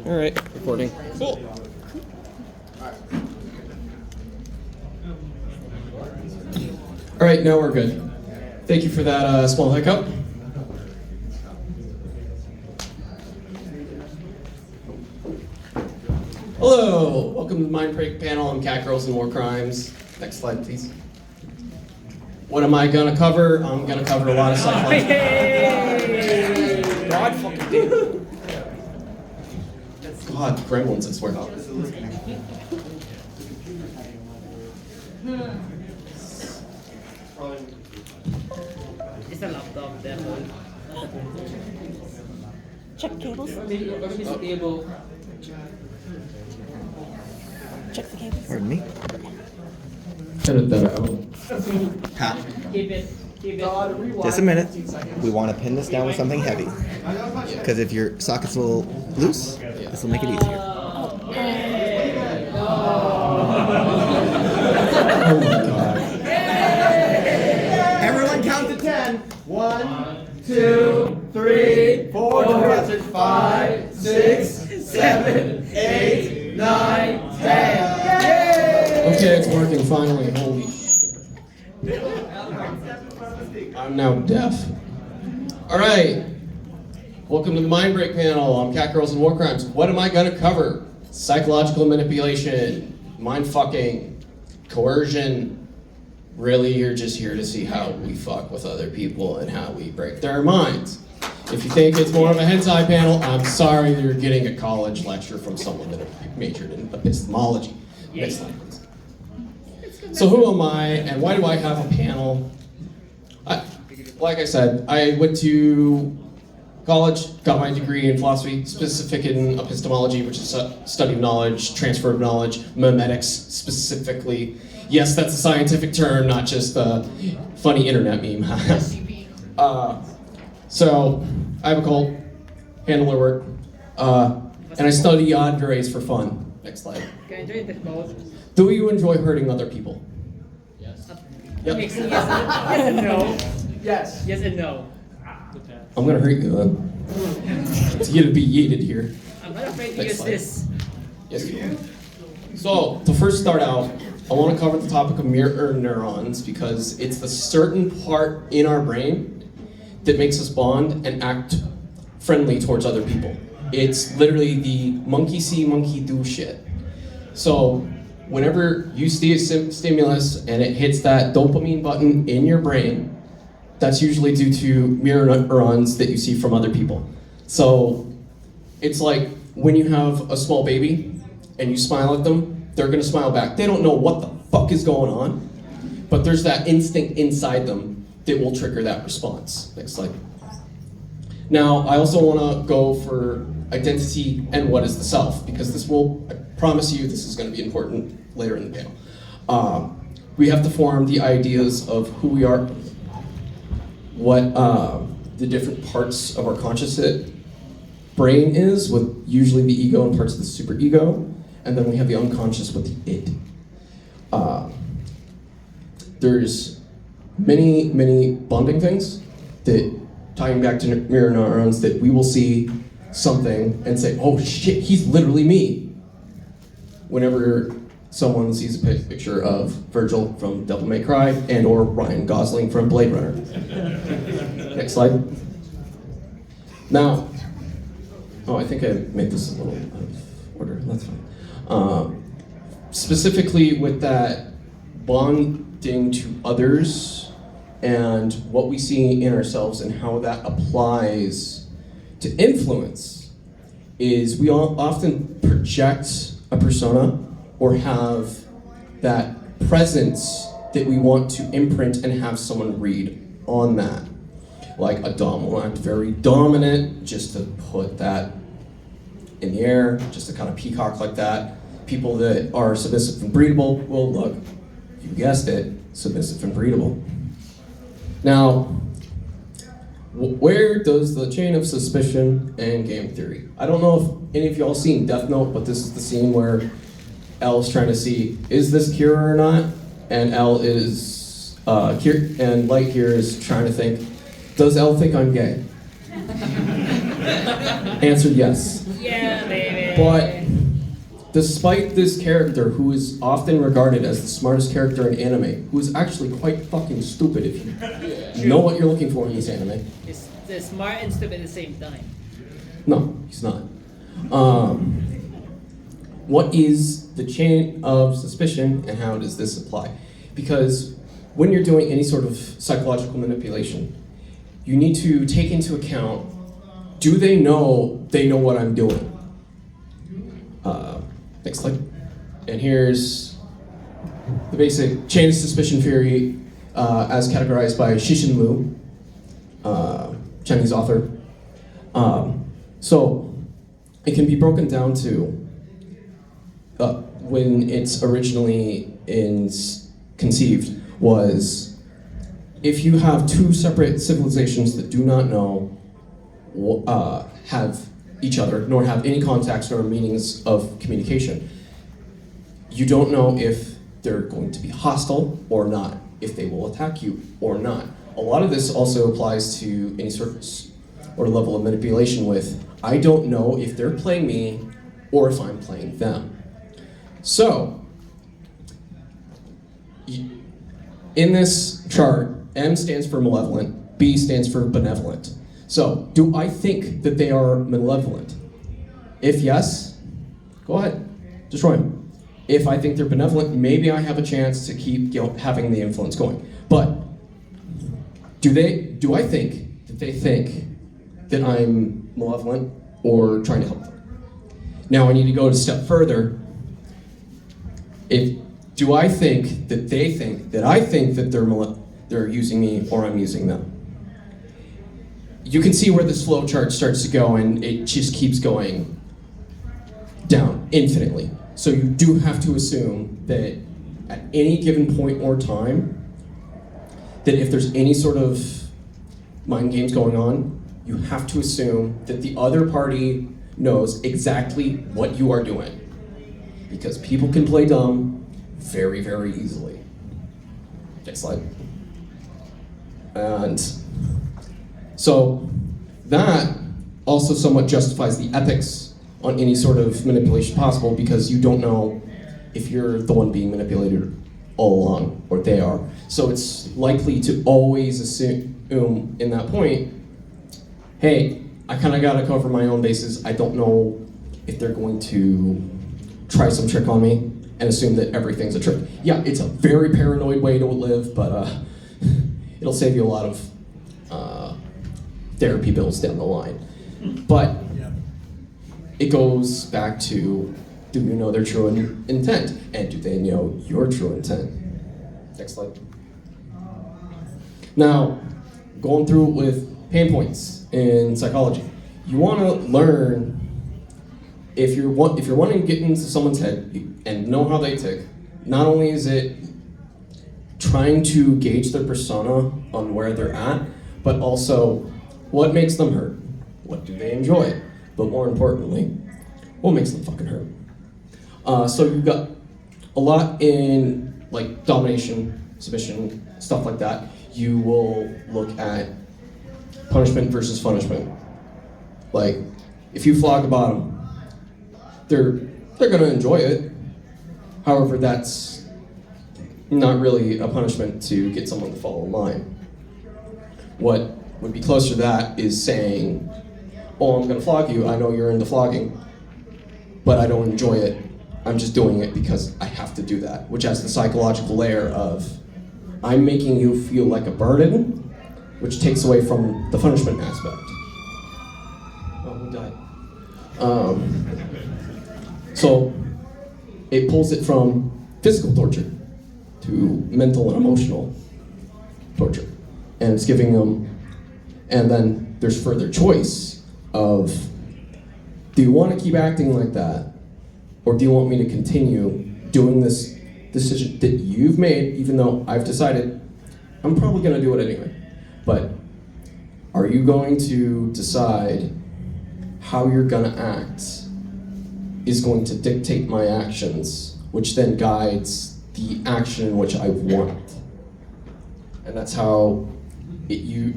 All right, recording. Cool. All right, now we're good. Thank you for that small hiccup. Hello, welcome to the Mind Break panel on Cat Girls and War Crimes. Next slide, please. What am I gonna cover? I'm gonna cover a lot of psychology. God fucking damn. God, gremlins, I swear. It's a laptop, therefore. Check cables. Cable. Check the cables. Pardon me? Edit that out. Pat, Keep it. just a minute. We want to pin this down with something heavy. Because if your socket's a little loose, this will make it easier. Oh my God. Everyone count to 10. 1, 2, 3, 4, 5, 6, 7, 8, 9, 10. Okay, it's working finally. Holy shit. I'm now deaf. All right. Welcome to the Mind Break panel. I'm Cat Girls and War Crimes. What am I going to cover? Psychological manipulation, mind fucking, coercion. Really, you're just here to see how we fuck with other people and how we break their minds. If you think it's more of a hentai panel, I'm sorry you're getting a college lecture from someone that majored in epistemology. Next slide, please. So who am I and why do I have a panel? Like I said, I went to college, got my degree in philosophy, specific in epistemology, which is study of knowledge, transfer of knowledge, memetics specifically. Yes, that's a scientific term, not just a funny internet meme. So I have a cult, handler work, and I study yandere for fun. Next slide. Can I join this mode? Do you enjoy hurting other people? Yes. Yep. Yes and no. Yes. Yes and no. I'm gonna hurt you then. It's gonna be yeeted here. I'm not afraid to Next use slide. this. Yes, you are. So, to first start out, I want to cover the topic of mirror neurons because it's the certain part in our brain that makes us bond and act friendly towards other people. It's literally the monkey see, monkey do shit. So, whenever you see a stimulus and it hits that dopamine button in your brain, that's usually due to mirror neurons that you see from other people. So, it's like when you have a small baby and you smile at them, they're gonna smile back. They don't know what the fuck is going on, but there's that instinct inside them that will trigger that response. Next slide. Now, I also wanna go for identity and what is the self, because this will, I promise you, this is gonna be important later in the panel. We have to form the ideas of who we are, what the different parts of our conscious brain is, with usually the ego and parts of the superego, and then we have the unconscious with the id. There's many bonding things that, tying back to mirror neurons, that we will see something and say, oh shit, he's literally me. Whenever someone sees a picture of Virgil from Devil May Cry and or Ryan Gosling from Blade Runner. Next slide. Now, I think I made this a little out of order, that's fine. Specifically with that bonding to others and what we see in ourselves and how that applies to influence is we all often project a persona or have that presence that we want to imprint and have someone read on that. Like a dom will act very dominant, just to put that in the air, just to kind of peacock like that. People that are submissive and breedable will look, you guessed it, submissive and breedable. Now, where does the chain of suspicion and game theory? I don't know if any of y'all seen Death Note, but this is the scene where L's trying to see, is this Kira or not? And L is, and Light here is trying to think, does L think I'm gay? Answered yes. Yeah, baby. But despite this character, who is often regarded as the smartest character in anime, who is actually quite fucking stupid if you know what you're looking for in this anime. It's the smart and stupid at the same time. No, he's not. What is the chain of suspicion and how does this apply? Because when you're doing any sort of psychological manipulation, you need to take into account, do they know what I'm doing? Next slide. And here's the basic chain of suspicion theory as categorized by Cixin Liu, Chinese author. So it can be broken down to when it's originally conceived was if you have two separate civilizations that do not know have each other, nor have any contacts nor meanings of communication, you don't know if they're going to be hostile or not, if they will attack you or not. A lot of this also applies to any sort or level of manipulation with, I don't know if they're playing me or if I'm playing them. So, in this chart, M stands for malevolent, B stands for benevolent. So, do I think that they are malevolent? If yes, go ahead, destroy them. If I think they're benevolent, maybe I have a chance to keep having the influence going. But do I think that they think that I'm malevolent or trying to help them? Now I need to go a step further. Do I think that they think that I think that they're using me or I'm using them? You can see where this flow chart starts to go, and it just keeps going down infinitely. So you do have to assume that at any given point or time, that if there's any sort of mind games going on, you have to assume that the other party knows exactly what you are doing. Because people can play dumb very, very easily. Next slide. And so that also somewhat justifies the ethics on any sort of manipulation possible, because you don't know if you're the one being manipulated all along, or they are. So it's likely to always assume in that point, hey, I kind of got to cover my own bases. I don't know if they're going to try some trick on me and assume that everything's a trick. Yeah, it's a very paranoid way to live, but it'll save you a lot of therapy bills down the line. But it goes back to, do you know their true intent? And do they know your true intent? Next slide. Now, going through it with pain points in psychology, you want to learn, if you're wanting to get into someone's head and know how they tick, not only is it trying to gauge their persona on where they're at, but also what makes them hurt, what do they enjoy, but more importantly, what makes them fucking hurt. So you've got a lot in like domination, submission, stuff like that. You will look at punishment versus punishment. Like, if you flog a bottom, they're gonna enjoy it. However, that's not really a punishment to get someone to follow a line. What would be closer to that is saying, oh, I'm gonna flog you, I know you're into flogging, but I don't enjoy it. I'm just doing it because I have to do that, which has the psychological layer of, I'm making you feel like a burden, which takes away from the punishment aspect. Oh, who died? So it pulls it from physical torture to mental and emotional torture. And it's giving them, and then there's further choice of, do you want to keep acting like that? Or do you want me to continue doing this decision that you've made, even though I've decided I'm probably going to do it anyway? But are you going to decide how you're going to act is going to dictate my actions, which then guides the action in which I want? And that's how it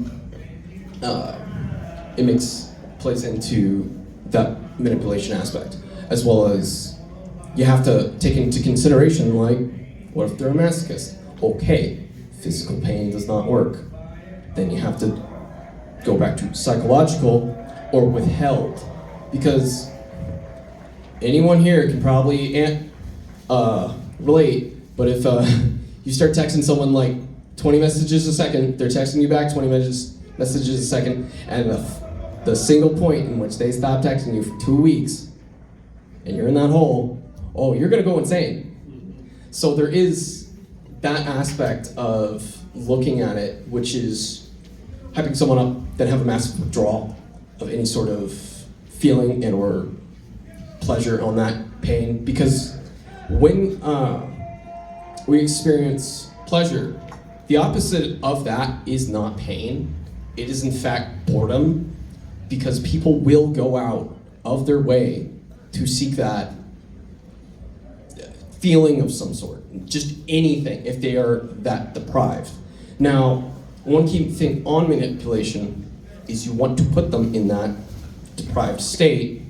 plays into that manipulation aspect. as well as you have to take into consideration, like, what if they're a masochist? Okay, physical pain does not work. Then you have to go back to psychological or withheld, because anyone here can probably relate, but if you start texting someone like 20 messages a second, they're texting you back 20 messages a second, and the single point in which they stop texting you for 2 weeks, and you're in that hole, oh, you're gonna go insane. So there is that aspect of looking at it, which is hyping someone up that have a massive withdrawal of any sort of feeling and or pleasure on that pain, because when we experience pleasure, the opposite of that is not pain. It is in fact boredom, because people will go out of their way to seek that feeling of some sort, just anything, if they are that deprived. Now, one key thing on manipulation is you want to put them in that deprived state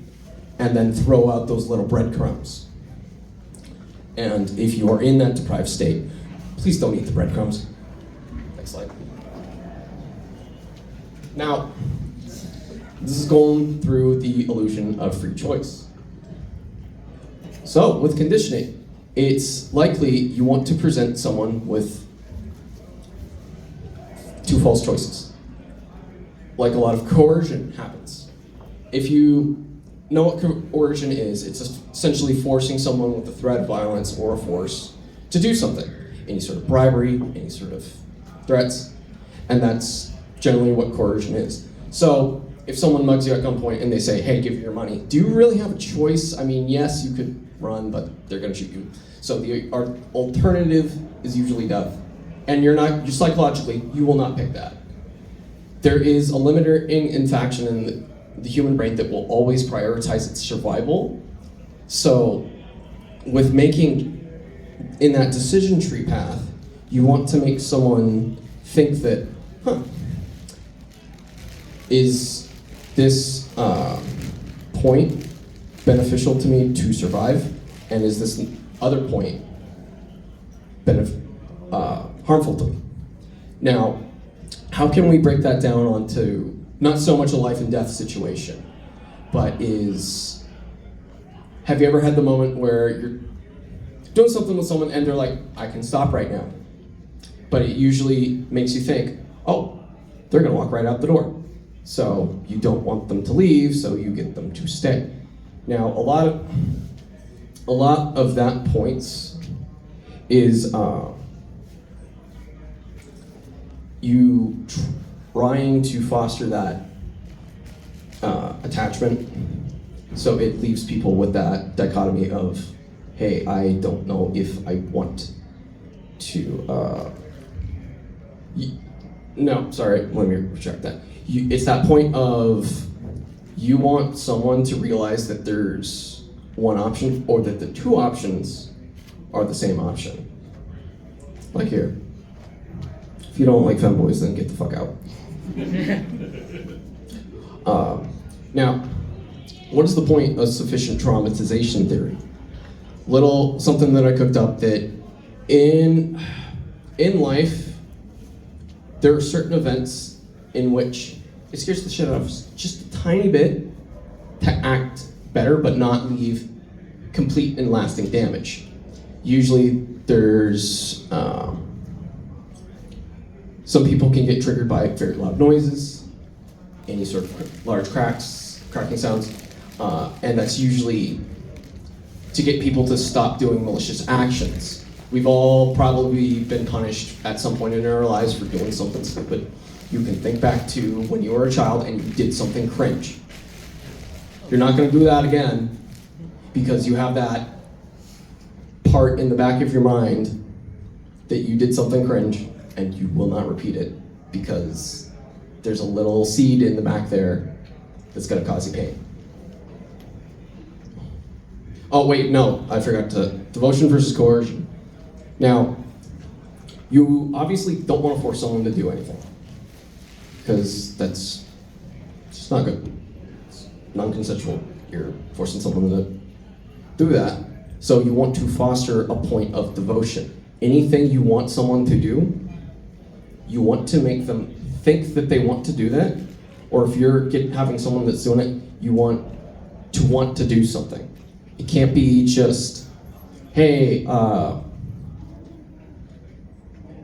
and then throw out those little breadcrumbs. And if you are in that deprived state, please don't eat the breadcrumbs. Next slide. Now, this is going through the illusion of free choice. So, with conditioning, it's likely you want to present someone with 2 false choices. Like a lot of coercion happens. If you know what coercion is, it's essentially forcing someone with a threat of violence or a force to do something. Any sort of bribery, any sort of threats, and that's generally what coercion is. So, if someone mugs you at gunpoint and they say, hey, give me your money, do you really have a choice? I mean, yes, you could run, but they're gonna shoot you. So the alternative is usually death. And you're psychologically, you will not pick that. There is a limiting faction in the human brain that will always prioritize its survival. So with making, in that decision tree path, you want to make someone think that, is this point beneficial to me to survive? And is this other point harmful to me? Now, how can we break that down onto not so much a life and death situation, but have you ever had the moment where you're doing something with someone and they're like, I can stop right now. But it usually makes you think, oh, they're gonna walk right out the door. So you don't want them to leave, so you get them to stay. Now, a lot of that points is you trying to foster that attachment, so it leaves people with that dichotomy of, hey, I don't know if I want to, no, sorry, let me retract that. It's that point of you want someone to realize that there's one option, or that the 2 options are the same option. Like here. If you don't like femboys, then get the fuck out. Now, what is the point of sufficient traumatization theory? Something that I cooked up, that in life, there are certain events in which it scares the shit out of us just a tiny bit to act better, but not leave complete and lasting damage. Usually there's, some people can get triggered by very loud noises, any sort of large cracking sounds, and that's usually to get people to stop doing malicious actions. We've all probably been punished at some point in our lives for doing something stupid. You can think back to when you were a child and you did something cringe. You're not gonna do that again, because you have that part in the back of your mind that you did something cringe, and you will not repeat it, because there's a little seed in the back there that's gonna cause you pain. Oh wait, no, I forgot to, devotion versus coercion. Now, you obviously don't want to force someone to do anything, because that's just not good. It's non-consensual. You're forcing someone to through that. So you want to foster a point of devotion. Anything you want someone to do, you want to make them think that they want to do that, or if you're having someone that's doing it, you want to do something. It can't be just, hey,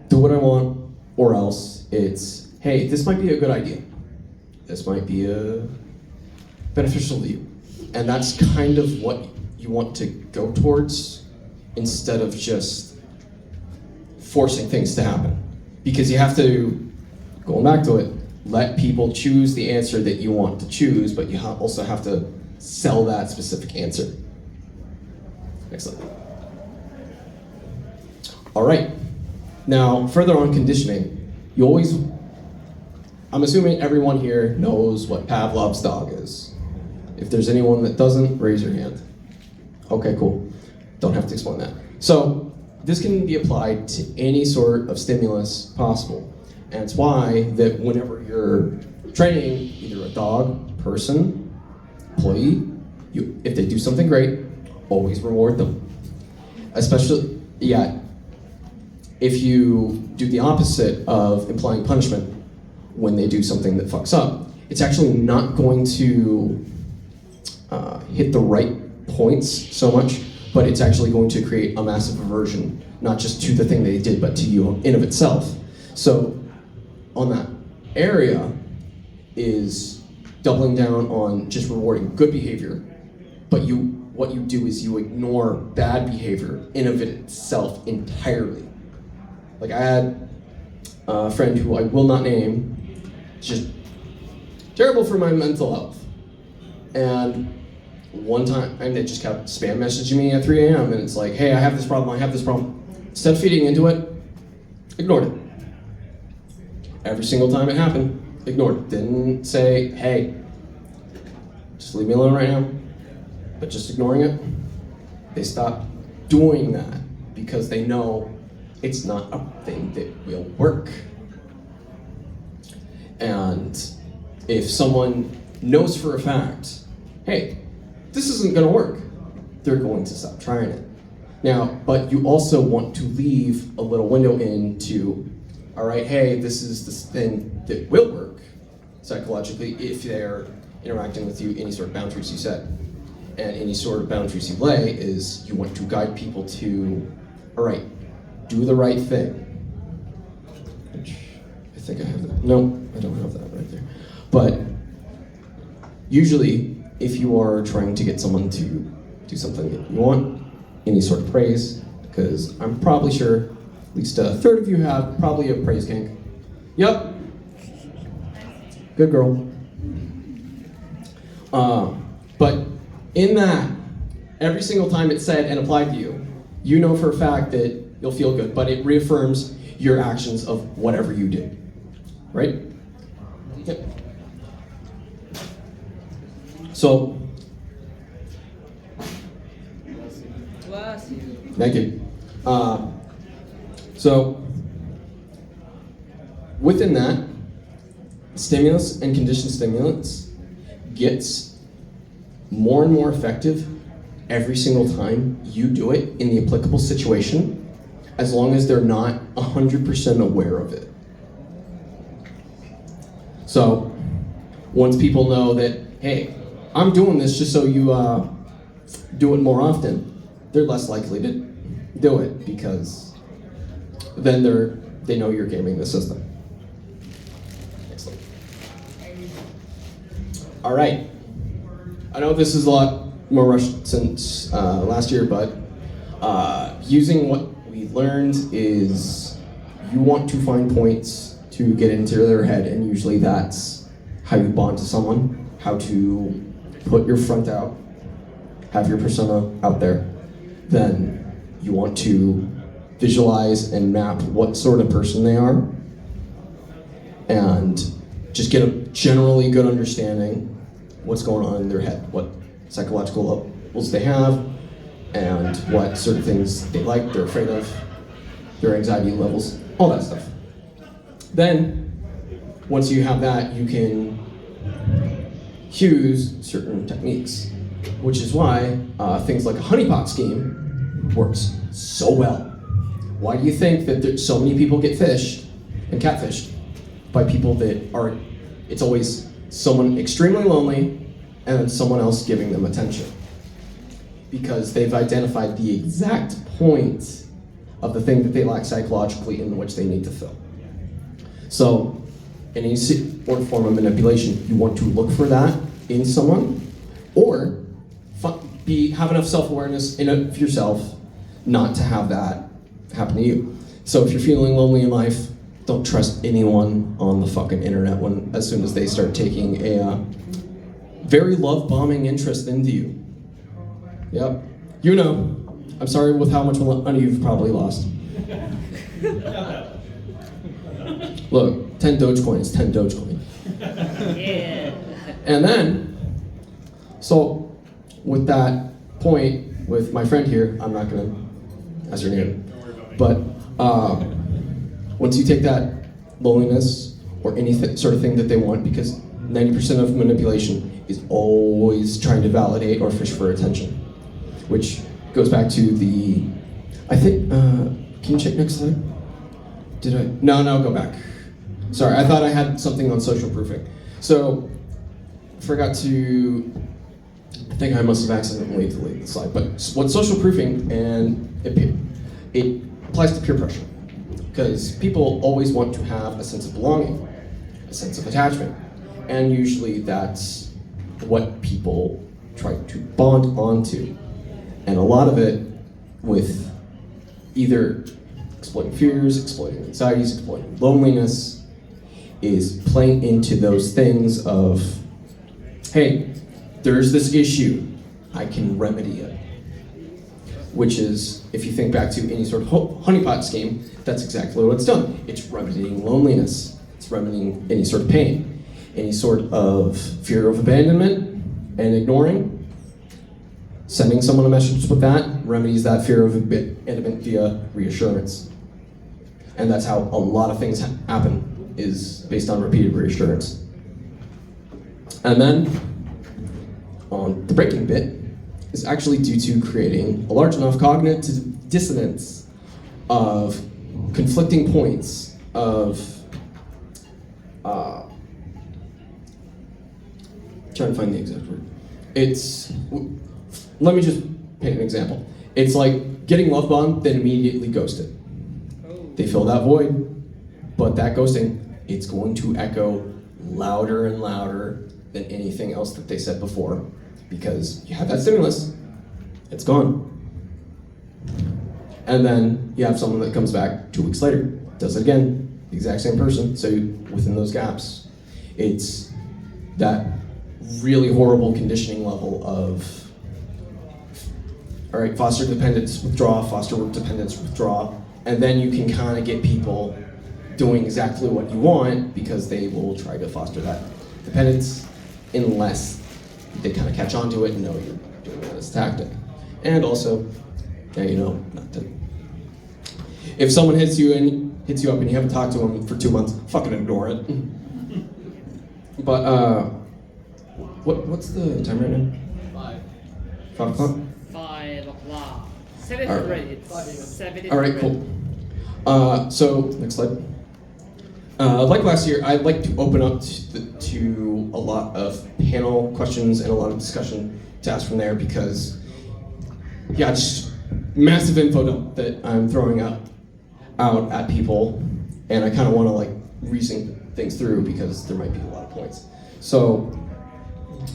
do what I want, or else it's, hey, this might be a good idea. This might be beneficial to you. And that's kind of what you want to go towards instead of just forcing things to happen. Because you have to, going back to it, let people choose the answer that you want to choose, but you also have to sell that specific answer. Excellent. All right. Now, further on conditioning, you always, I'm assuming everyone here knows what Pavlov's dog is. If there's anyone that doesn't, raise your hand. Okay, cool. Don't have to explain that. So, this can be applied to any sort of stimulus possible. And it's why that whenever you're training either a dog, person, employee, if they do something great, always reward them. Especially, if you do the opposite of implying punishment when they do something that fucks up, it's actually not going to hit the right points so much, but it's actually going to create a massive aversion, not just to the thing they did, but to you in of itself. So on that area is doubling down on just rewarding good behavior, but what you do is you ignore bad behavior in of itself entirely. Like I had a friend who I will not name, just terrible for my mental health. And one time, they just kept spam messaging me at 3 a.m. and it's like, hey, I have this problem. Instead of feeding into it, ignored it. Every single time it happened, ignored it. Didn't say, hey, just leave me alone right now. But just ignoring it, they stopped doing that because they know it's not a thing that will work. And if someone knows for a fact, hey, this isn't gonna work, they're going to stop trying it. Now, but you also want to leave a little window into, all right, hey, this is this thing that will work psychologically if they're interacting with you, any sort of boundaries you set. And any sort of boundaries you lay is you want to guide people to, all right, do the right thing. Which I think I have that. No, I don't have that right there. But usually, if you are trying to get someone to do something that you want, any sort of praise, because I'm probably sure at least a third of you have probably a praise kink. Yep. Good girl. But in that, every single time it's said and applied to you, you know for a fact that you'll feel good, but it reaffirms your actions of whatever you did. Right? Yep. So, thank you. So, within that, stimulus and conditioned stimulants gets more and more effective every single time you do it in the applicable situation, as long as they're not 100% aware of it. So, once people know that, hey, I'm doing this just so you do it more often, they're less likely to do it because then they know you're gaming the system. Excellent. All right. I know this is a lot more rushed since last year, but using what we learned is you want to find points to get into their head, and usually that's how you bond to someone, how to put your front out, have your persona out there. Then you want to visualize and map what sort of person they are and just get a generally good understanding what's going on in their head, what psychological levels they have, and what sort of things they like, they're afraid of, their anxiety levels, all that stuff. Then, once you have that, you can use certain techniques. which is why things like a honeypot scheme works so well. Why do you think that so many people get fished and catfished by people that are, it's always someone extremely lonely and then someone else giving them attention? Because they've identified the exact point of the thing that they lack psychologically in which they need to fill. So, in any form of manipulation, you want to look for that in someone, or have enough self-awareness of yourself not to have that happen to you. So if you're feeling lonely in life, don't trust anyone on the fucking internet as soon as they start taking a very love-bombing interest into you. Yep. You know. I'm sorry with how much money you've probably lost. Look, 10 Dogecoin is 10 Dogecoin. Yeah. And then, so with that point, with my friend here, I'm not gonna ask her name, but once you take that loneliness or any sort of thing that they want, because 90% of manipulation is always trying to validate or fish for attention, which goes back to the, I think, can you check next slide? Did I? No, go back. Sorry, I thought I had something on social proofing. So, forgot to, I think I must have accidentally deleted the slide, but what social proofing, and it applies to peer pressure. Because people always want to have a sense of belonging, a sense of attachment. And usually that's what people try to bond onto. And a lot of it with either exploiting fears, exploiting anxieties, exploiting loneliness, is playing into those things of, hey, there's this issue, I can remedy it. Which is, if you think back to any sort of honeypot scheme, that's exactly what it's done. It's remedying loneliness, it's remedying any sort of pain, any sort of fear of abandonment and ignoring. Sending someone a message with that remedies that fear of abandonment via reassurance. And that's how a lot of things happen, is based on repeated reassurance. And then, on the breaking bit, is actually due to creating a large enough cognitive dissonance of conflicting points of, trying to find the exact word. Let me just paint an example. It's like getting love bombed, then immediately ghosted. They fill that void, but that ghosting, it's going to echo louder and louder than anything else that they said before, because you have that stimulus, it's gone. And then you have someone that comes back 2 weeks later, does it again, the exact same person, so within those gaps, it's that really horrible conditioning level of, all right, foster dependence, withdraw, foster dependence, withdraw, and then you can kind of get people doing exactly what you want because they will try to foster that dependence unless they kind of catch on to it and know you're doing that as a tactic. And also, yeah, you know, not to, if someone hits you up and you haven't talked to them for 2 months, fucking ignore it. But what's the time right now? 5 o'clock? 5 o'clock. 7 All right. already. It's 7 All right, already. cool. So, next slide. Like last year, I'd like to open up to a lot of panel questions and a lot of discussion to ask from there because, yeah, just massive info dump that I'm throwing out at people, and I kind of want to like reason things through because there might be a lot of points. So,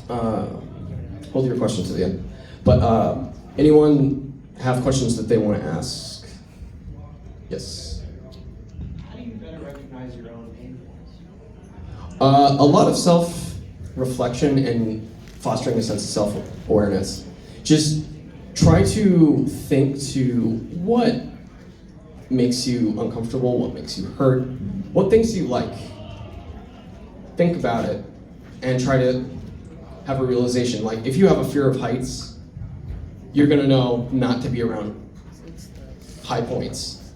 hold your questions to the end. But anyone have questions that they want to ask? Yes. How do you better recognize your own pain points? A lot of self-reflection and fostering a sense of self-awareness. Just try to think to what makes you uncomfortable, what makes you hurt, what things do you like. Think about it and try to have a realization. Like if you have a fear of heights, you're gonna know not to be around high points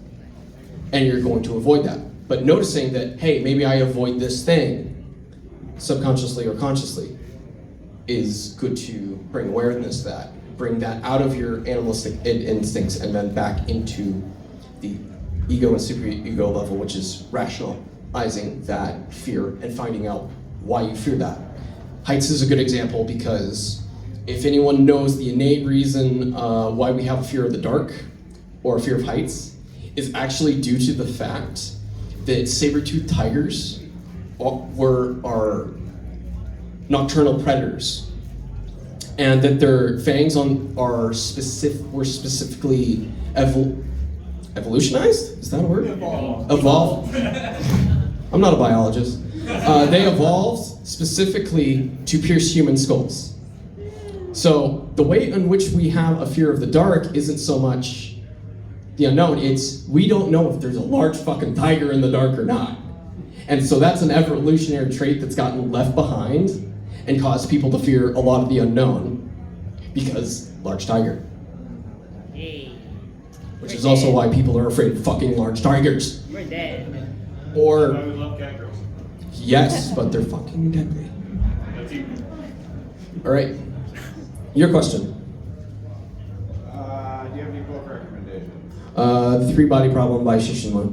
and you're going to avoid that. But noticing that, hey, maybe I avoid this thing subconsciously or consciously, is good to bring awareness to that, bring that out of your animalistic instincts and then back into the ego and superego level, which is rationalizing that fear and finding out why you fear that. Heights is a good example because if anyone knows the innate reason why we have a fear of the dark or a fear of heights, is actually due to the fact that saber-toothed tigers are nocturnal predators, and that their fangs were specifically evolutionized? Is that a word? Evolved. I'm not a biologist. They evolved specifically to pierce human skulls. So the way in which we have a fear of the dark isn't so much the unknown, it's we don't know if there's a large fucking tiger in the dark or not. And so that's an evolutionary trait that's gotten left behind and caused people to fear a lot of the unknown because large tiger. Hey, Which is also why people are afraid of fucking large tigers. we're dead. Or, I would love cat girls. yes, but they're fucking deadly. That's you. All right, your question. Do you have any book recommendations? The Three Body Problem by Shishinma,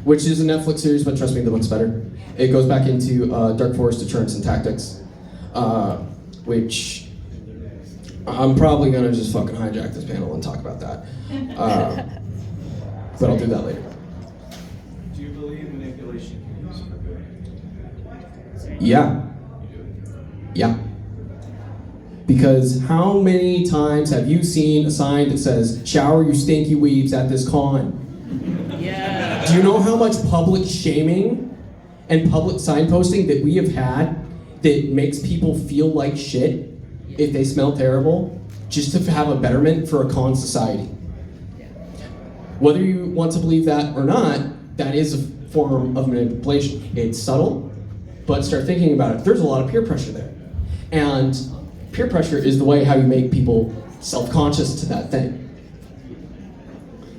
which is a Netflix series, but trust me, the book's better. It goes back into Dark Forest Deterrence and Tactics, which I'm probably gonna just fucking hijack this panel and talk about that. But I'll do that later. Do you believe manipulation can be used for good? Yeah. Yeah. Because how many times have you seen a sign that says, shower your stinky weaves at this con? Yeah. Do you know how much public shaming and public signposting that we have had that makes people feel like shit if they smell terrible, just to have a betterment for a con society? Whether you want to believe that or not, that is a form of manipulation. It's subtle, but start thinking about it. There's a lot of peer pressure there. And peer pressure is the way how you make people self-conscious to that thing.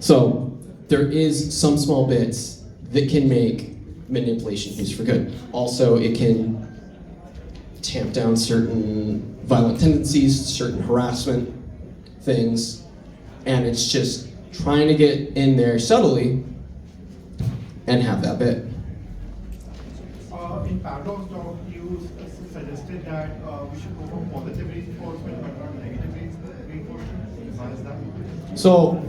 So there is some small bits that can make manipulation used for good. Also, it can tamp down certain violent tendencies, certain harassment things, and it's just trying to get in there subtly and have that bit. In Pavlov's talk, you suggested that we should go for positive reinforcement but not negative reinforcement. Why is that? So,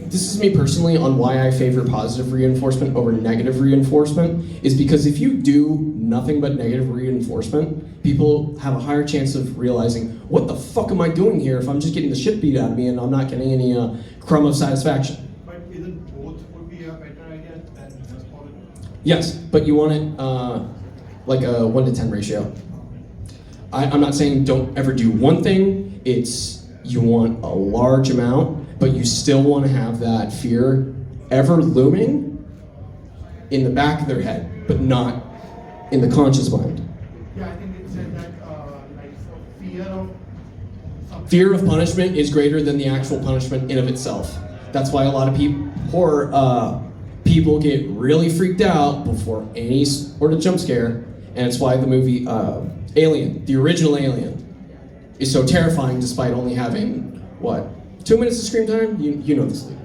this is me personally on why I favor positive reinforcement over negative reinforcement, is because if you do nothing but negative reinforcement, people have a higher chance of realizing, what the fuck am I doing here if I'm just getting the shit beat out of me and I'm not getting any crumb of satisfaction? But isn't both would be a better idea than just positive? Yes, but you want it like a 1 to 10 ratio. I'm not saying don't ever do one thing, it's you want a large amount, but you still want to have that fear ever looming in the back of their head, but not in the conscious mind. Yeah, I think it said that like so fear of something. Fear of punishment is greater than the actual punishment in of itself. That's why a lot of people get really freaked out before any sort of jump scare, and it's why the movie Alien, the original Alien, is so terrifying despite only having, what, 2 minutes of screen time? You know this, Lee.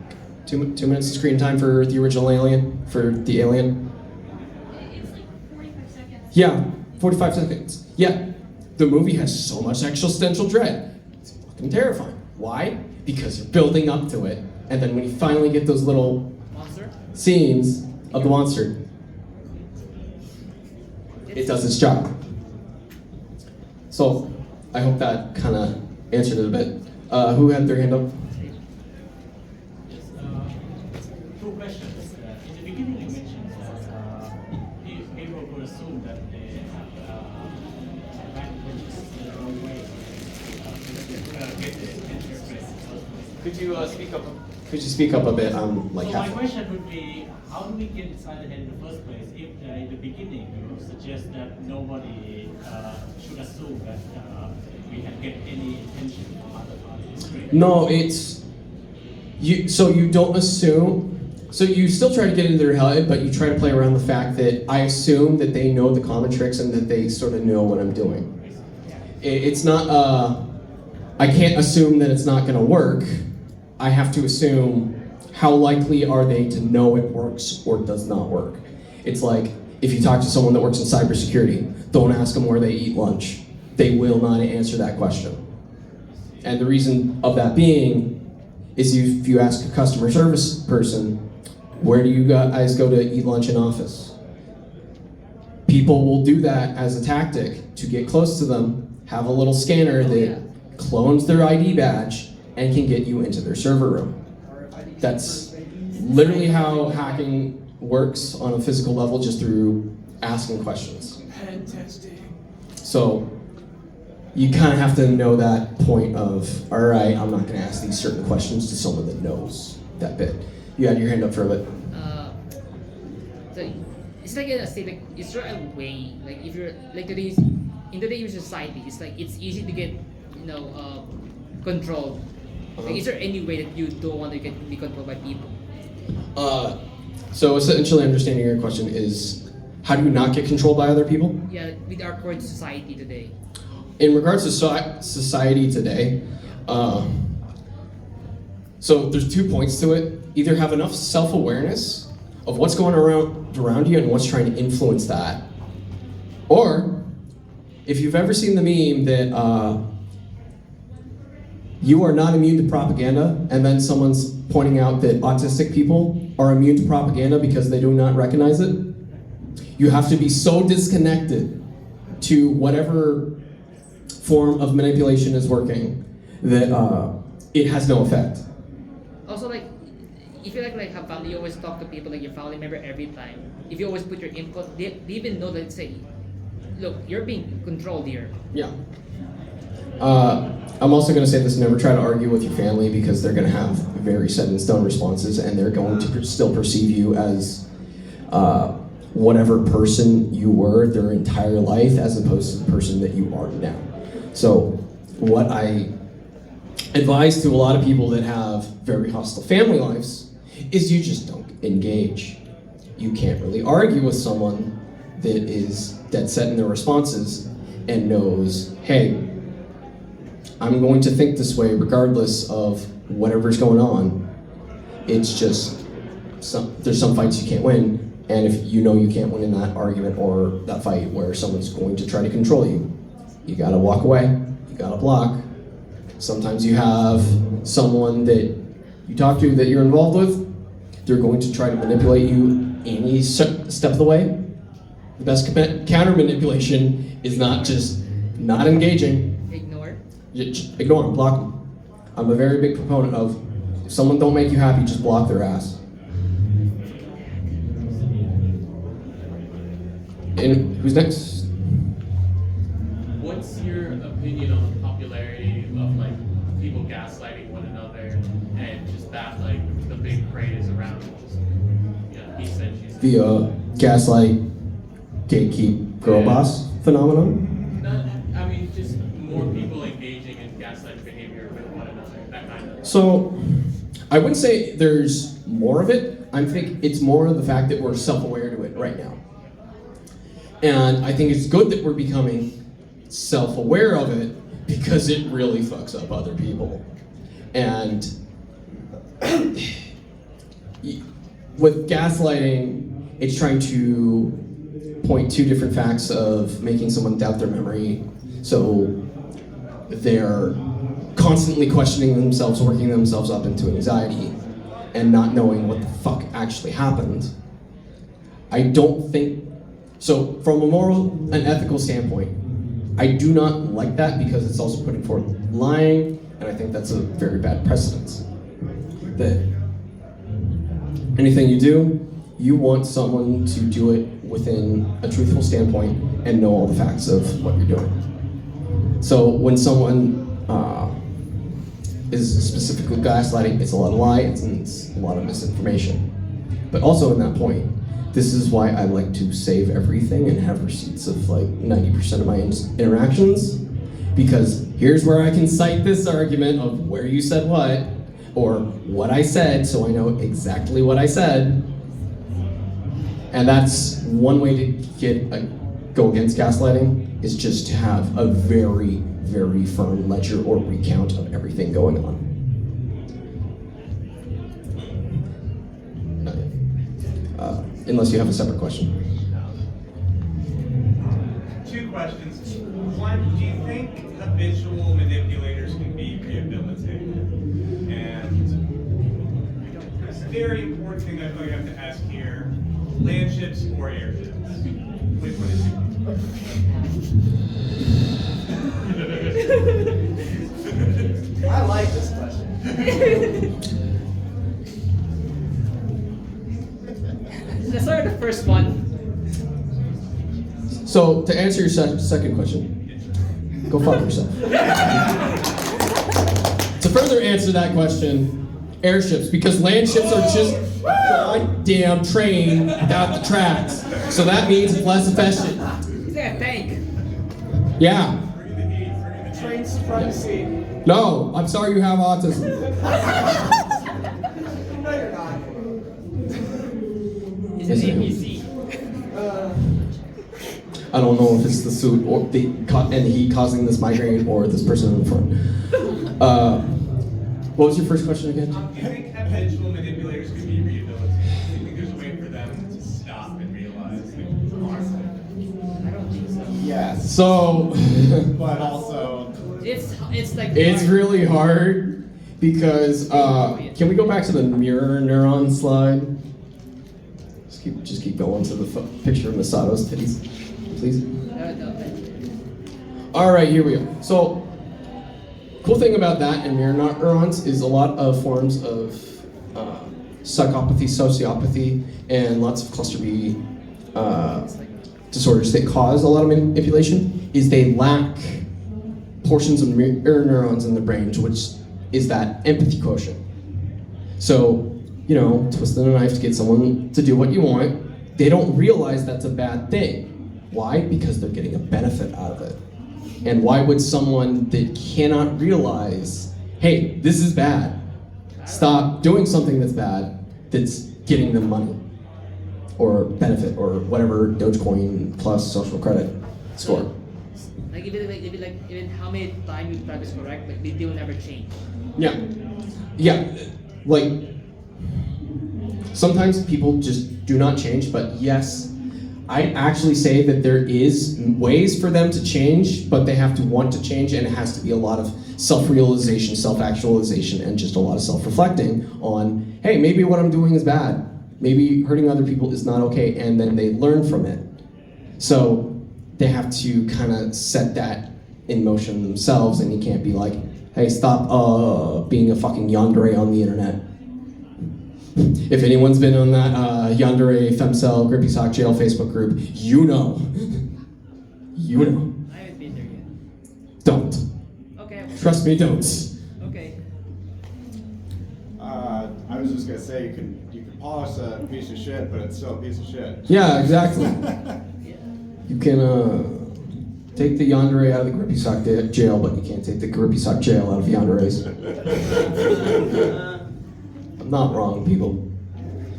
2 minutes of screen time for the original Alien, for the Alien? It's like 45 seconds. Yeah, 45 seconds. Yeah, the movie has so much existential dread. It's fucking terrifying. Why? Because you're building up to it, and then when you finally get those little Monster? scenes of the monster, it does its job. So, I hope that kind of answered it a bit. Who had their hand up? Two questions. In the beginning, you mentioned that people could assume that they have advantages in their own way get this interest. Could you speak up a bit? I'm like So my half. question would be, how do we get inside the head in the first place if in the beginning you suggest that nobody should assume that we can get any attention from other parties? No, it's you. So you don't assume. So you still try to get into their head, but you try to play around the fact that I assume that they know the common tricks and that they sort of know what I'm doing. it's not, I can't assume that it's not going to work. I have to assume how likely are they to know it works or does not work. It's like if you talk to someone that works in cybersecurity, don't ask them where they eat lunch. They will not answer that question. And the reason of that being is if you ask a customer service person, where do you guys go to eat lunch in office? People will do that as a tactic to get close to them, have a little scanner that clones their ID badge and can get you into their server room. That's literally how hacking works on a physical level, just through asking questions. Pen testing. So you kind of have to know that point of, all right, I'm not going to ask these certain questions to someone that knows that bit. You had your hand up for a bit. So it's like is there a way, like if you're like in today's society, it's like it's easy to get controlled. Like, is there any way that you don't want to be controlled by people? So essentially, understanding your question is, how do you not get controlled by other people? Yeah, with our current society today. In regards to society today, so there's 2 points to it. Either have enough self-awareness of what's going around you and what's trying to influence that, or if you've ever seen the meme that you are not immune to propaganda, and then someone's pointing out that autistic people are immune to propaganda because they do not recognize it. You have to be so disconnected to whatever form of manipulation is working that it has no effect. Also, like, if you like have family, you always talk to people like your family member every time. If you always put your input, they even know that, say, look, you're being controlled here. Yeah. I'm also going to say this: never try to argue with your family, because they're going to have very set in stone responses, and they're going to still perceive you as whatever person you were their entire life, as opposed to the person that you are now. So what I advise to a lot of people that have very hostile family lives is you just don't engage. You can't really argue with someone that is dead set in their responses and knows, hey, I'm going to think this way regardless of whatever's going on. It's just, there's some fights you can't win, and if you know you can't win in that argument or that fight where someone's going to try to control you, you gotta walk away, you gotta block. Sometimes you have someone that you talk to that you're involved with, they're going to try to manipulate you any step of the way. The best counter manipulation is not just not engaging. Ignore. Just ignore them, block them. I'm a very big proponent of, if someone don't make you happy, just block their ass. And who's next? What's your opinion on the popularity of like people gaslighting one another and just that like the big craze around just, he said, she said. The gaslight, gatekeep, girl boss phenomenon? I mean, just more people engaging in gaslight behavior with one another, that kind of. So, I wouldn't say there's more of it. I think it's more of the fact that we're self-aware to it right now. And I think it's good that we're becoming self-aware of it, because it really fucks up other people. And with gaslighting, it's trying to point to different facts of making someone doubt their memory. So they're constantly questioning themselves, working themselves up into anxiety, and not knowing what the fuck actually happened. I don't think, so from a moral and ethical standpoint, I do not like that, because it's also putting forth lying, and I think that's a very bad precedent. That anything you do, you want someone to do it within a truthful standpoint and know all the facts of what you're doing. So when someone is specifically gaslighting, it's a lot of lie, it's a lot of misinformation. But also in that point, this is why I like to save everything and have receipts of like 90% of my interactions, because here's where I can cite this argument of where you said what, or what I said, so I know exactly what I said. And that's one way to go against gaslighting, is just to have a very, very firm ledger or recount of everything going on. Unless you have a separate question. Two questions. One, do you think habitual manipulators can be rehabilitated? And it's a very important thing I feel you have to ask here: land ships or airships? Which one is it? I like this question. Let's start with the first one. So to answer your second question, go fuck yourself. To further answer that question, airships, because land ships are just goddamn train without the tracks. So that means it's less efficient. It's like a tank. Yeah. Train supremacy. No, I'm sorry you have autism. No, you're not. It's an APC. I don't know if it's the suit or and he causing this migraine or this person in the front. What was your first question again? Do you think habitual manipulators can be rehabilitated? Do you think there's a way for them to stop and realize they are? I don't think so. Yes. So, But also, It's like it's hard. really hard because can we go back to the mirror neuron slide? Just keep going to the picture of Masato's titties, please. No. All right, here we go. So, cool thing about that and mirror neurons is a lot of forms of psychopathy, sociopathy, and lots of cluster B disorders that cause a lot of manipulation is they lack portions of mirror neurons in the brain, which is that empathy quotient. So, you know, twisting a knife to get someone to do what you want, they don't realize that's a bad thing. Why? Because they're getting a benefit out of it. And why would someone that cannot realize, hey, this is bad, stop doing something that's bad, that's getting them money or benefit or whatever Dogecoin plus social credit score? Like even how many times you practice correct, like they will never change. Yeah. Like sometimes people just do not change, but yes, I actually say that there is ways for them to change, but they have to want to change, and it has to be a lot of self-realization, self-actualization, and just a lot of self-reflecting on, hey, maybe what I'm doing is bad. Maybe hurting other people is not okay, and then they learn from it. So they have to kind of set that in motion themselves, and you can't be like, hey, stop being a fucking yandere on the internet. If anyone's been on that yandere, femcel, grippy sock jail Facebook group, you know. You know. I haven't been there yet. Don't. Okay. Trust me, don't. Okay. I was just gonna say you can polish a piece of shit, but it's still a piece of shit. Yeah, exactly. Yeah. You can take the yandere out of the grippy sock jail, but you can't take the grippy sock jail out of yanderes. I'm not wrong, people.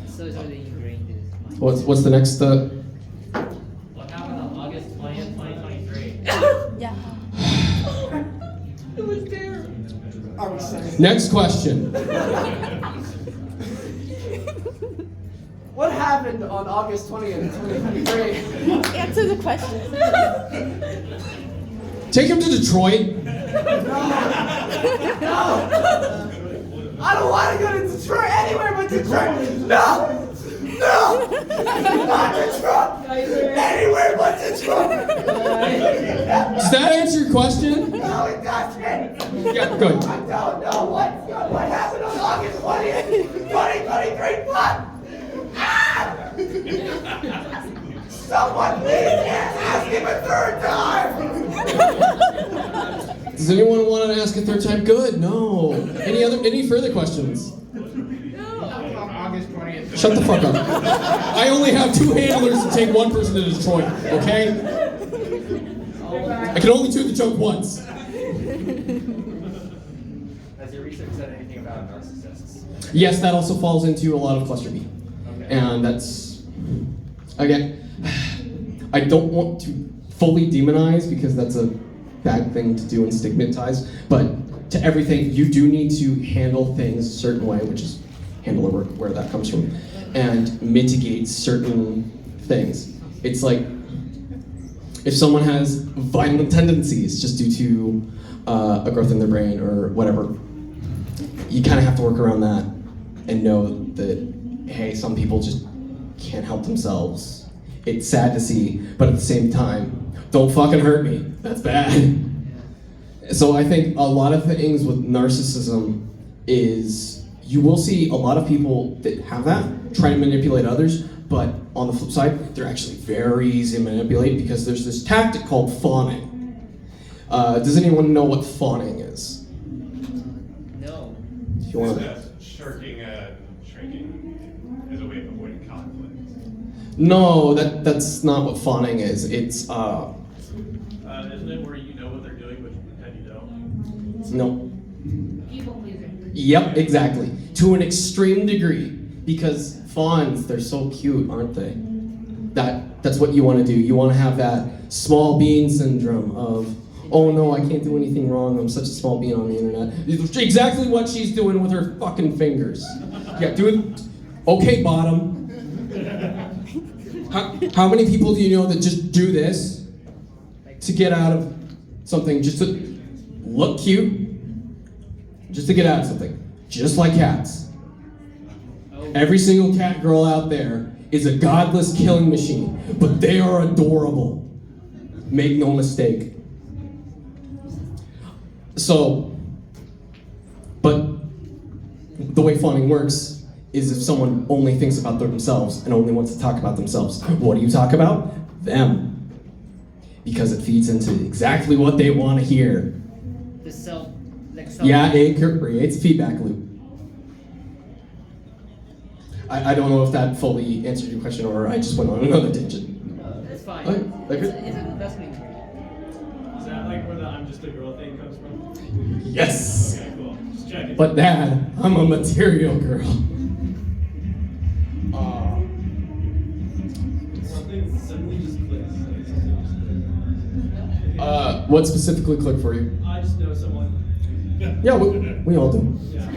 So it's already ingrained in his mind. What's the next? What happened on August 20th, 2023? Yeah. It was there. Are we saying? Next question. What happened on August 20th, 2023? Answer the question. Take him to Detroit. No! I don't want to go to Detroit anywhere but Detroit! No! No! Not Detroit! Anywhere but Detroit! Does that answer your question? No, it doesn't! Yeah, good. I don't know what happened on August 20th, 2023, but... Ah! Someone please ask him a third time! Does anyone want to ask a third time? Good. No. Any further questions? August 20th. Shut the fuck up. I only have 2 handlers to take 1 person to Detroit. Okay? I can only do the joke once. Has your research said anything about narcissists? Yes, that also falls into a lot of cluster B. And that's, again, I don't want to fully demonize because that's a bad thing to do and stigmatize, but to everything, you do need to handle things a certain way, which is handle where that comes from, and mitigate certain things. It's like if someone has violent tendencies just due to a growth in their brain or whatever, you kind of have to work around that and know that, hey, some people just can't help themselves. It's sad to see, but at the same time, don't fucking hurt me. That's bad. So I think a lot of things with narcissism is you will see a lot of people that have that try to manipulate others, but on the flip side, they're actually very easy to manipulate because there's this tactic called fawning. Does anyone know what fawning is? No. If you want to. That's shirking and shrinking as a way of avoiding conflict. No, that's not what fawning is. It's Isn't it where you know what they're doing, but you pretend you don't? no. People pleaser. Yep, exactly. To an extreme degree, because fawns, they're so cute, aren't they? That's what you want to do. You want to have that small bean syndrome of, oh no, I can't do anything wrong. I'm such a small bean on the internet. It's exactly what she's doing with her fucking fingers. Yeah, do it. Okay, bottom. How many people do you know that just do this to get out of something, just to look cute, just to get out of something? Just like cats. Every single cat girl out there is a godless killing machine, but they are adorable. Make no mistake. So, but the way fawning works is if someone only thinks about themselves and only wants to talk about themselves. What do you talk about? Them. Because it feeds into exactly what they want to hear. The self. Yeah, it creates a feedback loop. I don't know if that fully answered your question or I just went on another tangent. That's fine. Okay, It's okay. a good investment degree. Is that like where the I'm just a girl thing comes from? Yes. Okay, cool. Just checking. But Dad, I'm a material girl. Something suddenly just clicks. What specifically clicked for you? I just know someone. Yeah, we all do. Yeah.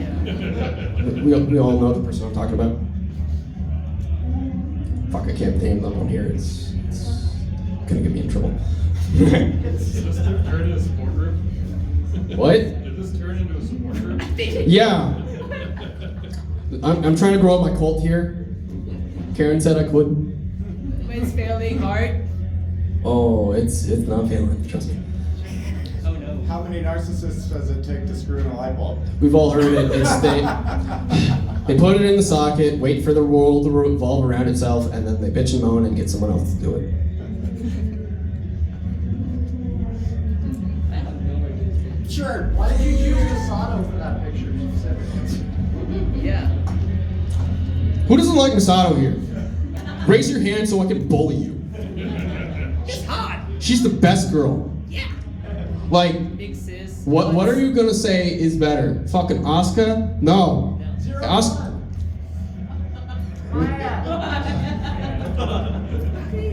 We all know the person I'm talking about. Fuck, I can't name them on here. It's gonna get me in trouble. Did this turn into a support group? What? Did this turn into a support group? Yeah. I'm trying to grow up my cult here. Karen said I could. It's failing hard. Oh, it's not failing. Trust me. Oh no. How many narcissists does it take to screw in a light bulb? We've all heard it. It's they put it in the socket, wait for the world to revolve around itself, and then they bitch and moan and get someone else to do it. I have no idea. Sure. Why did you choose Masato for that picture specifically? Yeah. Who doesn't like Masato here? Raise your hand so I can bully you. It's hot. She's the best girl. Yeah. Like, Big sis. what are you gonna say is better? Fucking Asuka? No. Asuka.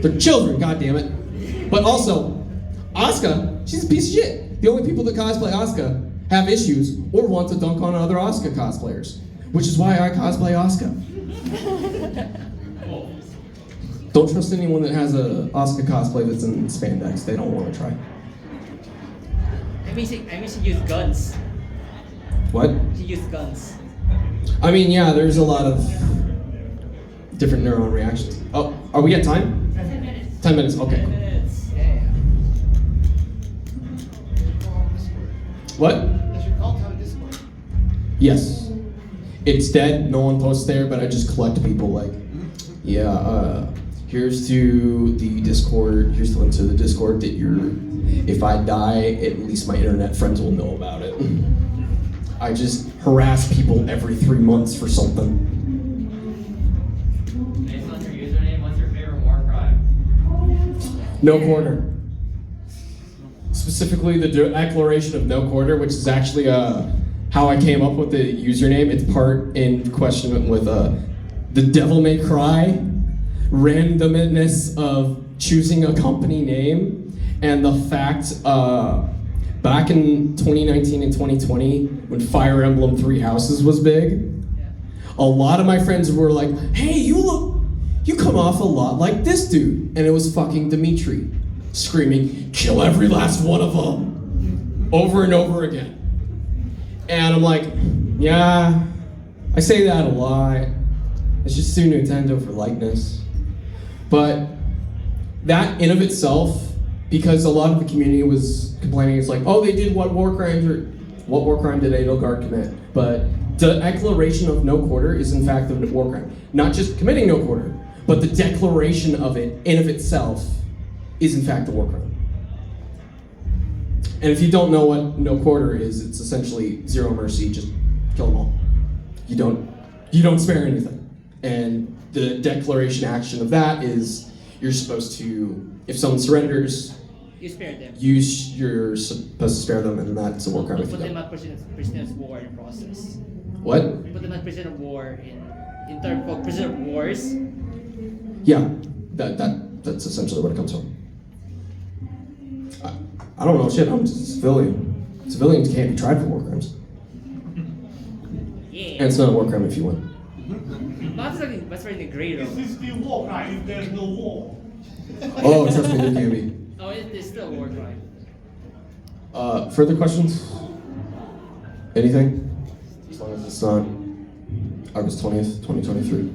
They're children, goddammit. But also, Asuka, she's a piece of shit. The only people that cosplay Asuka have issues or want to dunk on other Asuka cosplayers. Which is why I cosplay Asuka. Don't trust anyone that has a Asuka cosplay that's in spandex. They don't want to try. I mean, she used guns. What? She used guns. I mean, yeah, there's a lot of different neuron reactions. Oh, are we at time? 10 minutes. 10 minutes, okay. 10 minutes. Yeah. What? Does your cult have a Discord? Yes. It's dead, no one posts there, but I just collect people like, yeah, here's to the Discord, here's the link to the Discord that if I die, at least my internet friends will know about it. I just harass people every 3 months for something. Based on your username, what's your favorite war crime? No quarter. Specifically the declaration of no quarter, which is actually how I came up with the username. It's part in question with the devil may cry, randomness of choosing a company name, and the fact back in 2019 and 2020, when Fire Emblem Three Houses was big, a lot of my friends were like, hey, you come off a lot like this dude. And it was fucking Dimitri, screaming, kill every last one of them, over and over again. And I'm like, yeah, I say that a lot. It's just sue Nintendo for likeness. But that in of itself, because a lot of the community was complaining, it's like, oh, they did what war crime did Edelgard commit? But the declaration of no quarter is in fact a war crime. Not just committing no quarter, but the declaration of it in of itself is in fact a war crime. And if you don't know what no quarter is, it's essentially zero mercy, just kill them all. You don't spare anything. And the declaration action of that is you're supposed to, if someone surrenders, You spare them. you're supposed to spare them, and that's a war crime if you Put them don't. at prisoners of war in process. What? Put them at prisoner of war in terms of prisoner of wars. Yeah, that's essentially what it comes from. I don't know shit, I'm just a civilian. Civilians can't be tried for war crimes. Yeah. And it's not a war crime if you win. That's right in the gray Is room. this still war crime if there's no war? Oh, trust me, there can be. Oh, it's still a war crime. Further questions? Anything? As long as it's not August 20th, 2023.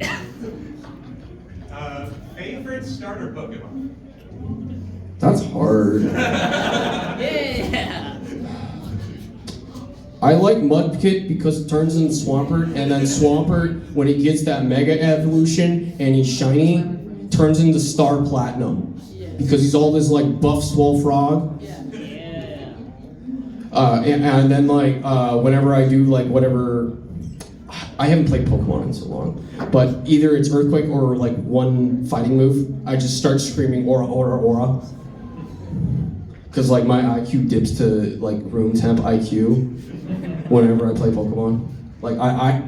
Favorite starter Pokemon? That's hard. Yeah. I like Mudkip because it turns into Swampert, and then Swampert, when he gets that Mega Evolution and he's shiny, turns into Star Platinum. Because he's all this like buff swole frog. Yeah. And then like whenever I do like whatever, I haven't played Pokemon in so long, but either it's Earthquake or like one fighting move, I just start screaming Aura, Aura, Aura. Cause like my IQ dips to like room temp IQ whenever I play Pokemon. Like I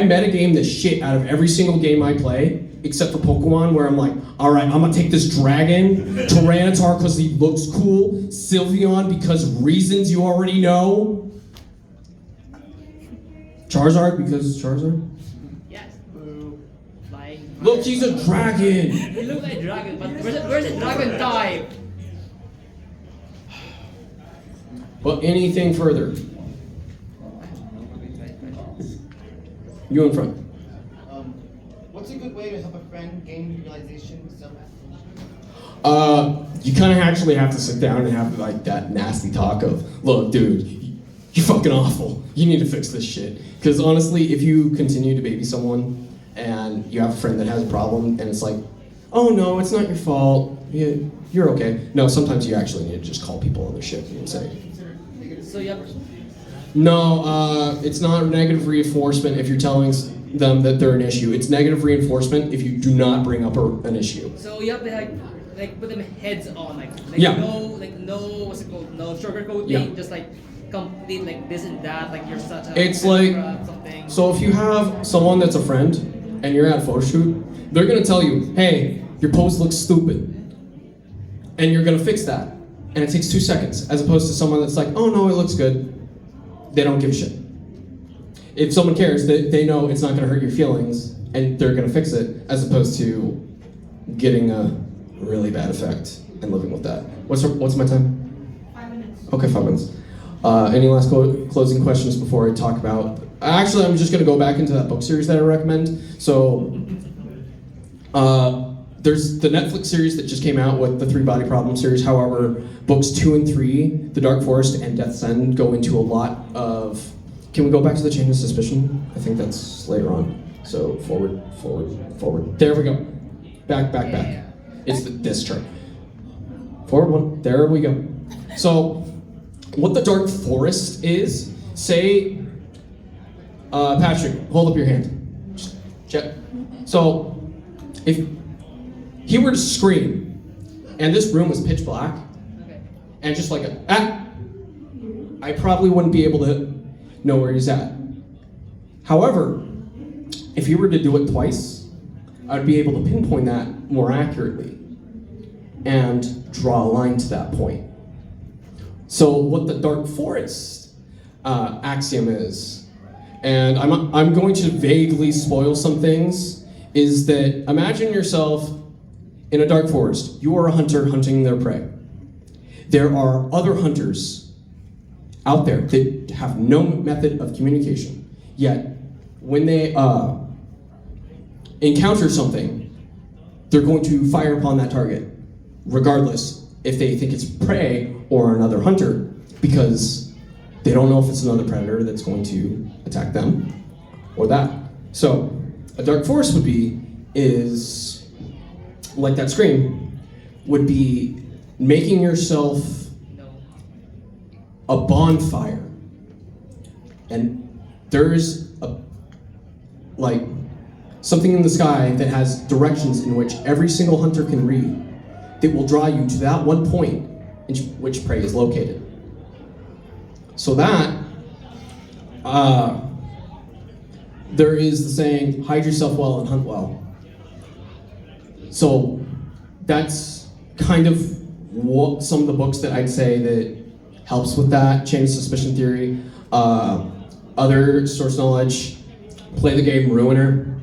metagame the shit out of every single game I play, except for Pokemon, where I'm like, all right, I'm gonna take this dragon, Tyranitar because he looks cool, Sylveon because reasons you already know, Charizard because Charizard. Yes. Flying. Look, he's a dragon. He looks like a dragon, but where's the dragon type? But anything further? You in front. What's a good way to help a friend gain realization self? You kind of actually have to sit down and have like that nasty talk of, look, dude, you're fucking awful. You need to fix this shit. Because honestly, if you continue to baby someone and you have a friend that has a problem and it's like, oh no, it's not your fault. You're okay. No, sometimes you actually need to just call people on their shit and say, So you have. no, it's not negative reinforcement if you're telling them that they're an issue. It's negative reinforcement if you do not bring up an issue. So you have to like put them heads on, like Yeah. no what's it called, no sugarcoating, Yeah. just like complete like this and that, like you're such a It's like, something. so if you have someone that's a friend and you're at a photo shoot, they're gonna tell you, hey, your pose looks stupid. And you're gonna fix that. And it takes 2 seconds, as opposed to someone that's like, oh no, it looks good. They don't give a shit. If someone cares, they know it's not gonna hurt your feelings and they're gonna fix it, as opposed to getting a really bad effect and living with that. What's my time? 5 minutes. Okay, 5 minutes. Any last closing questions before I talk about? Actually, I'm just gonna go back into that book series that I recommend. So, there's the Netflix series that just came out with the 3 Body Problem series. However, books 2 and 3, The Dark Forest and Death's End, go into a lot of. Can we go back to the Chain of Suspicion? I think that's later on. So forward. There we go. Back. It's this chart. Forward 1. There we go. So, what the Dark Forest is, say, Patrick, hold up your hand. Check. So, if he were to scream, and this room was pitch black, and just like I probably wouldn't be able to know where he's at. However, if he were to do it twice, I'd be able to pinpoint that more accurately and draw a line to that point. So what the dark forest axiom is, and I'm going to vaguely spoil some things, is that imagine yourself in a dark forest. You are a hunter hunting their prey. There are other hunters out there that have no method of communication, yet when they encounter something, they're going to fire upon that target, regardless if they think it's prey or another hunter, because they don't know if it's another predator that's going to attack them or that. So a dark forest is like that scream, would be making yourself a bonfire, and there's something in the sky that has directions in which every single hunter can read that will draw you to that one point in which prey is located. So that, there is the saying, hide yourself well and hunt well. So that's kind of what some of the books that I'd say that helps with that, chain of suspicion theory. Other source knowledge, play the game Ruiner.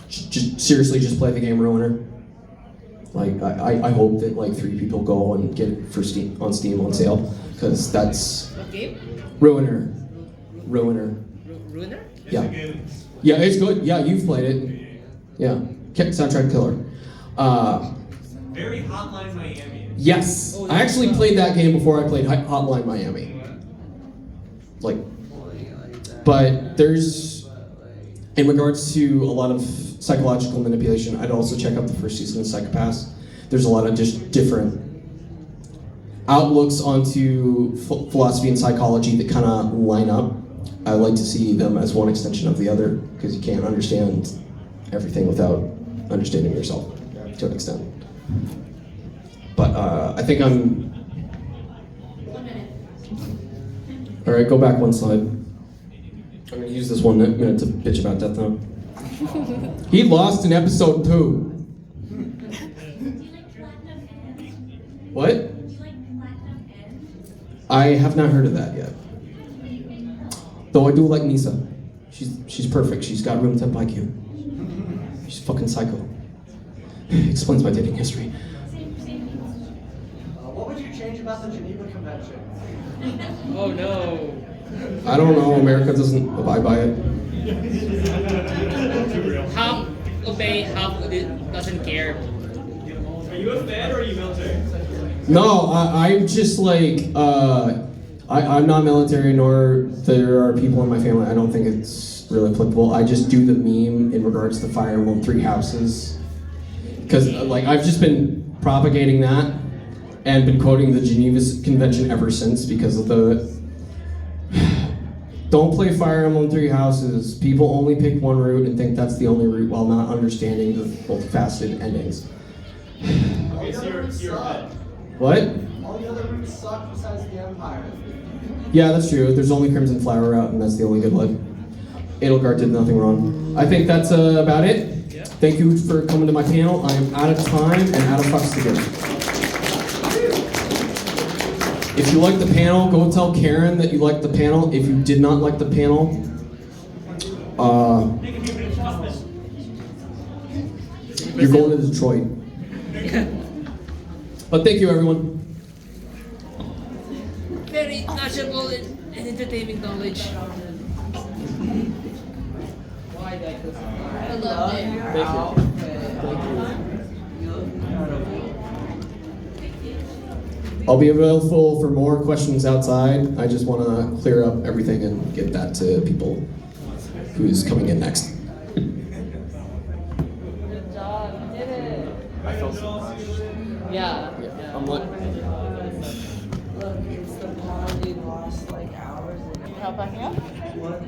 Seriously, just play the game Ruiner. Like, I hope that like 3 people go and get it for Steam on sale, because that's What game? Ruiner. Ruiner? Yeah. Yeah, it's good. Yeah, you've played it. Yeah, soundtrack killer. Very Hotline Miami. Yes, I actually played that game before I played Hotline Miami. But there's, in regards to a lot of psychological manipulation, I'd also check out the first season of Psychopaths. There's a lot of just different outlooks onto philosophy and psychology that kind of line up. I like to see them as one extension of the other, because you can't understand everything without understanding yourself to an extent. But I think I'm... 1 minute. All right, go back one slide. I'm gonna use this 1 minute to bitch about Death Note. He lost in episode 2. Do you like Platinum End? What? Do you like Platinum End? I have not heard of that yet. Though I do like Nisa. She's perfect. She's got room temp IQ. She's fucking psycho. Explains my dating history. What would you change about the Geneva Convention? Oh no. I don't know. America doesn't abide by it. Half obey, half doesn't care. Are you a Fed or are you military? No, I'm just like, I'm not military, nor there are people in my family. I don't think it's really applicable. I just do the meme in regards to Fire Emblem 3 Houses. Because like I've just been propagating that and been quoting the Geneva Convention ever since, because of the don't play Fire Emblem 3 Houses. People only pick one route and think that's the only route while not understanding the multifaceted endings. Okay, so you're a Fed. What? All the other routes suck besides the Empire. Yeah, that's true. There's only Crimson Flower route, and that's the only good one. Edelgard did nothing wrong. I think that's about it. Thank you for coming to my panel. I am out of time and out of fucks to give. If you like the panel, go tell Karen that you liked the panel. If you did not like the panel, you're going to Detroit. But thank you, everyone. Very knowledgeable and entertaining knowledge. I loved it. Thank you. I'll be available for more questions outside. I just want to clear up everything and get that to people who's coming in next. Good job. You did it. I felt so much. Yeah. I'm like, Look, it's the bond you lost like hours ago. Help backing up?